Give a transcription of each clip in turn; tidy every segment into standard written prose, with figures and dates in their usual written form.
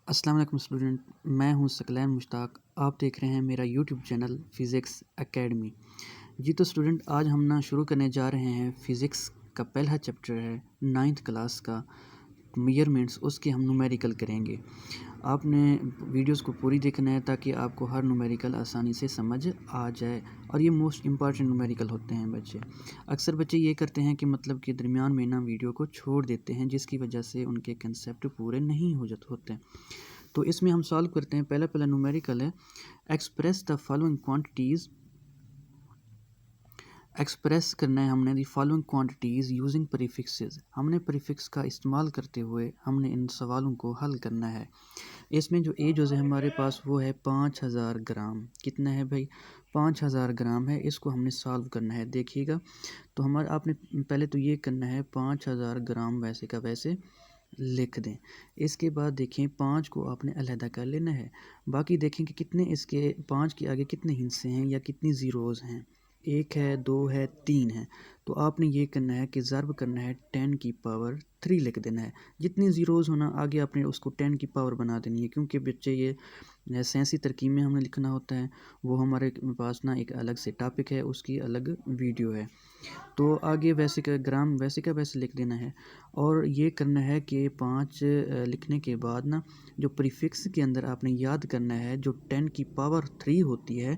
अस्सलाम वालेकुम स्टूडेंट, मैं हूं सकलैन मुश्ताक। आप देख रहे हैं मेरा यूट्यूब चैनल फ़िज़िक्स एकेडमी। जी तो स्टूडेंट, आज हम ना शुरू करने जा रहे हैं फ़िज़िक्स का पहला चैप्टर है 9th क्लास का मेजरमेंट्स। उसके हम न्यूमेरिकल करेंगे। आपने वीडियोस को पूरी देखना है ताकि आपको हर न्यूमेरिकल आसानी से समझ आ जाए, और ये मोस्ट इम्पॉर्टेंट न्यूमेरिकल होते हैं बच्चे। अक्सर बच्चे ये करते हैं कि मतलब कि दरमियान में ना वीडियो को छोड़ देते हैं, जिसकी वजह से उनके कंसेप्ट पूरे नहीं हो जाते होते। तो इसमें हम सॉल्व करते हैं। पहला न्यूमेरिकल है, express the following quantities. Express करना है हमने the following quantities using prefixes. हमने प्रीफिक्स का इस्तेमाल करते हुए हमने इन सवालों को हल करना है। इसमें जो एज है हमारे पास वो है 5000 ग्राम। कितना है भाई? 5000 ग्राम है। इसको हमने सॉल्व करना है। देखिएगा, तो हमारा आपने पहले तो ये करना है 5000 ग्राम वैसे का वैसे लिख दें। इसके बाद देखें 5 को आपने अलहदा कर लेना है। बाकी देखें कि कितने इसके 5 के आगे कितने हिस्से हैं या कितनी ज़ीरोज़ हैं। 1 है, 2 है, 3 है। तो आपने ये करना है कि ज़र्ब करना है 10 की पावर 3 लिख देना है। जितनी ज़ीरोज़ होना आगे आपने उसको 10 की पावर बना देनी है, क्योंकि बच्चे ये सेंसी तरकीब में हमने लिखना होता है। वो हमारे पास ना एक अलग से टॉपिक है, उसकी अलग वीडियो है। तो आगे वैसे का ग्राम वैसे का वैसे लिख देना है। और ये करना है कि 5 लिखने के बाद ना जो प्रीफिक्स के अंदर आपने याद करना है, जो 10 की पावर 3 होती है,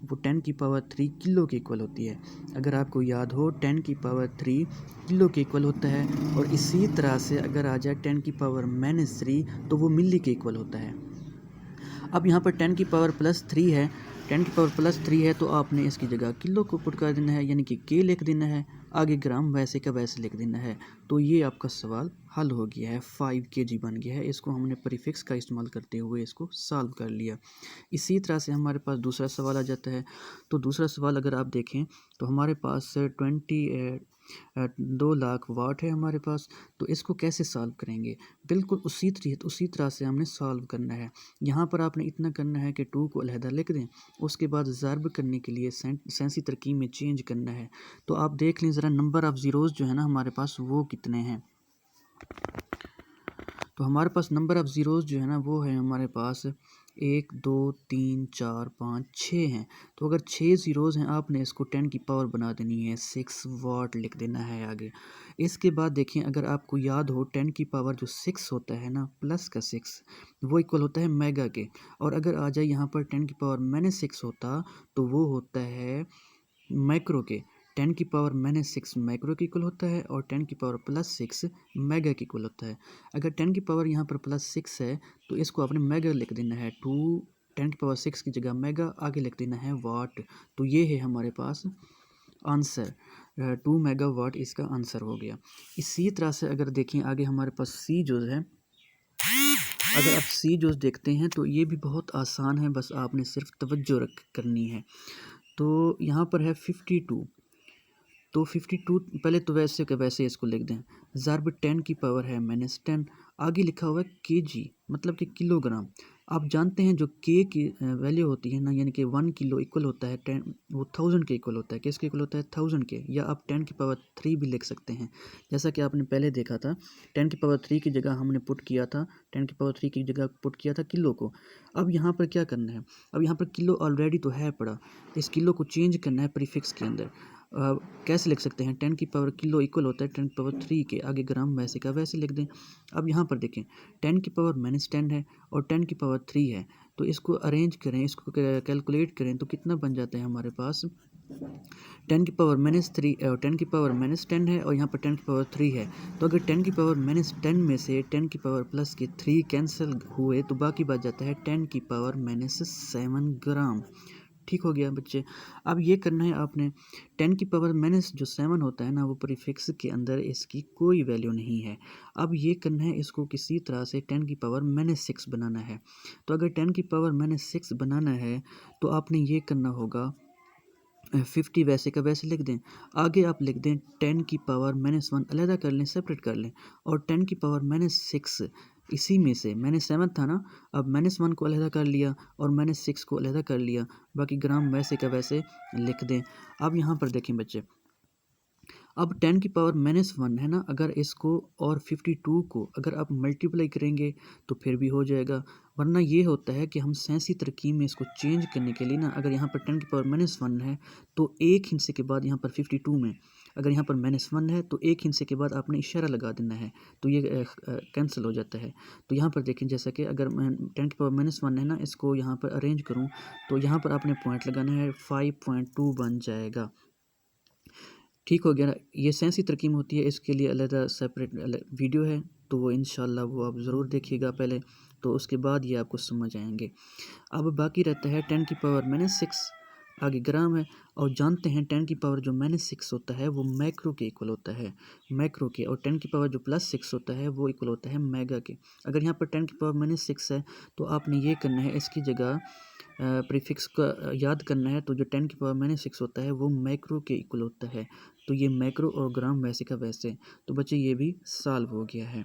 वो 10 की पावर 3 किलो के इक्वल होती है। अगर आपको याद हो 10 की पावर 3 किलो के इक्वल होता है, और इसी तरह से अगर आ जाए 10 की पावर -3 तो वो मिली के इक्वल होता है। अब यहाँ पर 10 की पावर +3 है। 10 की पावर +3 है तो आपने इसकी जगह किलो को पुट कर देना है, यानी कि के लिख देना है। आगे ग्राम वैसे का वैसे लिख देना है। तो ये आपका सवाल हल हो गया है, 5 kg बन गया है। इसको हमने प्रीफिक्स का इस्तेमाल करते हुए इसको सॉल्व कर लिया। इसी तरह से हमारे पास दूसरा सवाल आ जाता है। तो दूसरा सवाल अगर आप देखें तो हमारे पास 2 लाख वाट है हमारे पास। तो इसको कैसे सॉल्व करेंगे? बिल्कुल उसी तरह से हमने सॉल्व करना है। यहाँ पर आपने इतना करना है कि 2 को अलहदा लिख दें। उसके बाद ज़र्ब करने के लिए सेंसी तरकीब में चेंज करना है। तो आप देख लें ज़रा, नंबर ऑफ़ ज़ीरोज़ जो है ना हमारे पास वो कितने हैं। तो हमारे पास नंबर ऑफ़ ज़ीरोज़ जो है ना वो है हमारे पास 1 2 3 4 5 6 हैं। तो अगर 6 ज़ीरोज़ हैं, आपने इसको 10 की पावर बना देनी है। 6 वाट लिख देना है आगे। इसके बाद देखें, अगर आपको याद हो 10 की पावर जो 6 होता है ना, प्लस का 6, वो इक्वल होता है मेगा के। और अगर आ जाए यहाँ पर 10 की पावर -6 होता, तो वो होता है माइक्रो के। 10 की पावर -6 माइक्रो के इक्वल होता है, और 10 की पावर +6 मेगा के इक्वल होता है। अगर 10 की पावर यहाँ पर +6 है तो इसको आपने मेगा लिख देना है। 10 की पावर 6 की जगह मेगा, आगे लिख देना है वाट। तो ये है हमारे पास आंसर। 2 मेगा वाट इसका आंसर हो गया। इसी तरह से अगर देखें आगे हमारे पास सी जो है, अगर आप सी जो देखते हैं तो ये भी बहुत आसान है, बस आपने सिर्फ तवज्जो रख करनी है। तो यहाँ पर है 52। तो 52 पहले तो वैसे के वैसे इसको लिख दें। ज़र्ब 10 की पावर है -10, आगे लिखा हुआ है केजी, मतलब कि किलोग्राम। आप जानते हैं जो के की वैल्यू होती है ना, यानी कि 1 किलो इक्वल होता है 10, वो 1000 के इक्वल होता है। किसके इक्वल होता है? 1000 के। या आप 10 की पावर 3 भी लिख सकते हैं, जैसा कि आपने पहले देखा था। 10 की पावर 3 की जगह हमने पुट किया था, 10 की पावर 3 की जगह पुट किया था किलो को। अब यहाँ पर क्या करना है? अब यहाँ पर किलो ऑलरेडी तो है पड़ा, इस किलो को चेंज करना है प्रीफिक्स के अंदर। कैसे लिख सकते हैं? 10 की पावर किलो इक्वल होता है 10 की पावर 3 के, आगे ग्राम वैसे का वैसे लिख दें। अब यहाँ पर देखें 10 की पावर -10 है और 10 की पावर 3 है। तो इसको अरेंज करें, इसको कैलकुलेट करें तो कितना बन जाता है हमारे पास? 10 की पावर -3 10 की पावर -10 है, और यहाँ पर 10 की पावर 3 है। तो अगर 10 की पावर -10 में से 10 की पावर प्लस के 3 कैंसिल हुए तो बाकी बच जाता है 10 की पावर -7 ग्राम। ठीक हो गया बच्चे। अब ये करना है आपने, 10 की पावर माइनस जो 7 होता है ना, वो प्रीफिक्स के अंदर इसकी कोई वैल्यू नहीं है। अब ये करना है, इसको किसी तरह से 10 की पावर -6 बनाना है। तो अगर 10 की पावर -6 बनाना है तो आपने ये करना होगा, 50 वैसे का वैसे लिख दें। आगे आप लिख दें 10 की पावर -1 अलहदा कर लें, सेपरेट कर लें। और 10 की पावर -6 इसी में से, मैंने 7 था ना, अब -1 को अलहदा कर लिया और -6 को अलहदा कर लिया। बाकी ग्राम वैसे का वैसे लिख दें। अब यहाँ पर देखें बच्चे, अब 10 की पावर -1 है ना, अगर इसको और 52 को अगर आप मल्टीप्लाई करेंगे तो फिर भी हो जाएगा, वरना ये होता है कि हम सेंसी तरकीब में इसको चेंज करने के लिए ना, अगर यहाँ पर 10 की पावर -1 है तो एक हिस्से के बाद यहाँ पर 52 में अगर यहाँ पर -1 है तो एक हिस्से के बाद आपने इशारा लगा देना है, तो ये कैंसिल हो जाता है। तो यहाँ पर देखें, जैसा कि अगर मैं 10 की पावर -1 है ना, इसको यहाँ पर अरेंज करूँ तो यहाँ पर आपने पॉइंट लगाना है, 5.2 बन जाएगा। ठीक हो गया ना। ये सेंसी तरकीब होती है, इसके लिए अलग सेपरेट वीडियो है, तो वो इंशाल्लाह वो आप ज़रूर देखिएगा पहले, तो उसके बाद ये आपको समझ आएंगे। अब बाकी रहता है 10 की पावर -6, आगे ग्राम है, और जानते हैं 10 की पावर जो -6 होता है वो मैक्रो के इक्वल होता है, मैक्रो के, और 10 की पावर जो +6 होता है वो इक्वल होता है मेगा के। अगर यहाँ पर 10 की पावर -6 है तो आपने ये करना है, इसकी जगह प्रीफिक्स का याद करना है, तो जो 10 की पावर -6 होता है वो मैक्रो के इक्वल होता है, तो ये मैक्रो और ग्राम वैसे का वैसे। तो बच्चे ये भी सॉल्व हो गया है।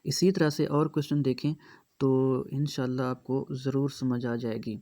इसी तरह से और क्वेश्चन देखें तो इंशाल्लाह आपको ज़रूर समझ आ जाएगी।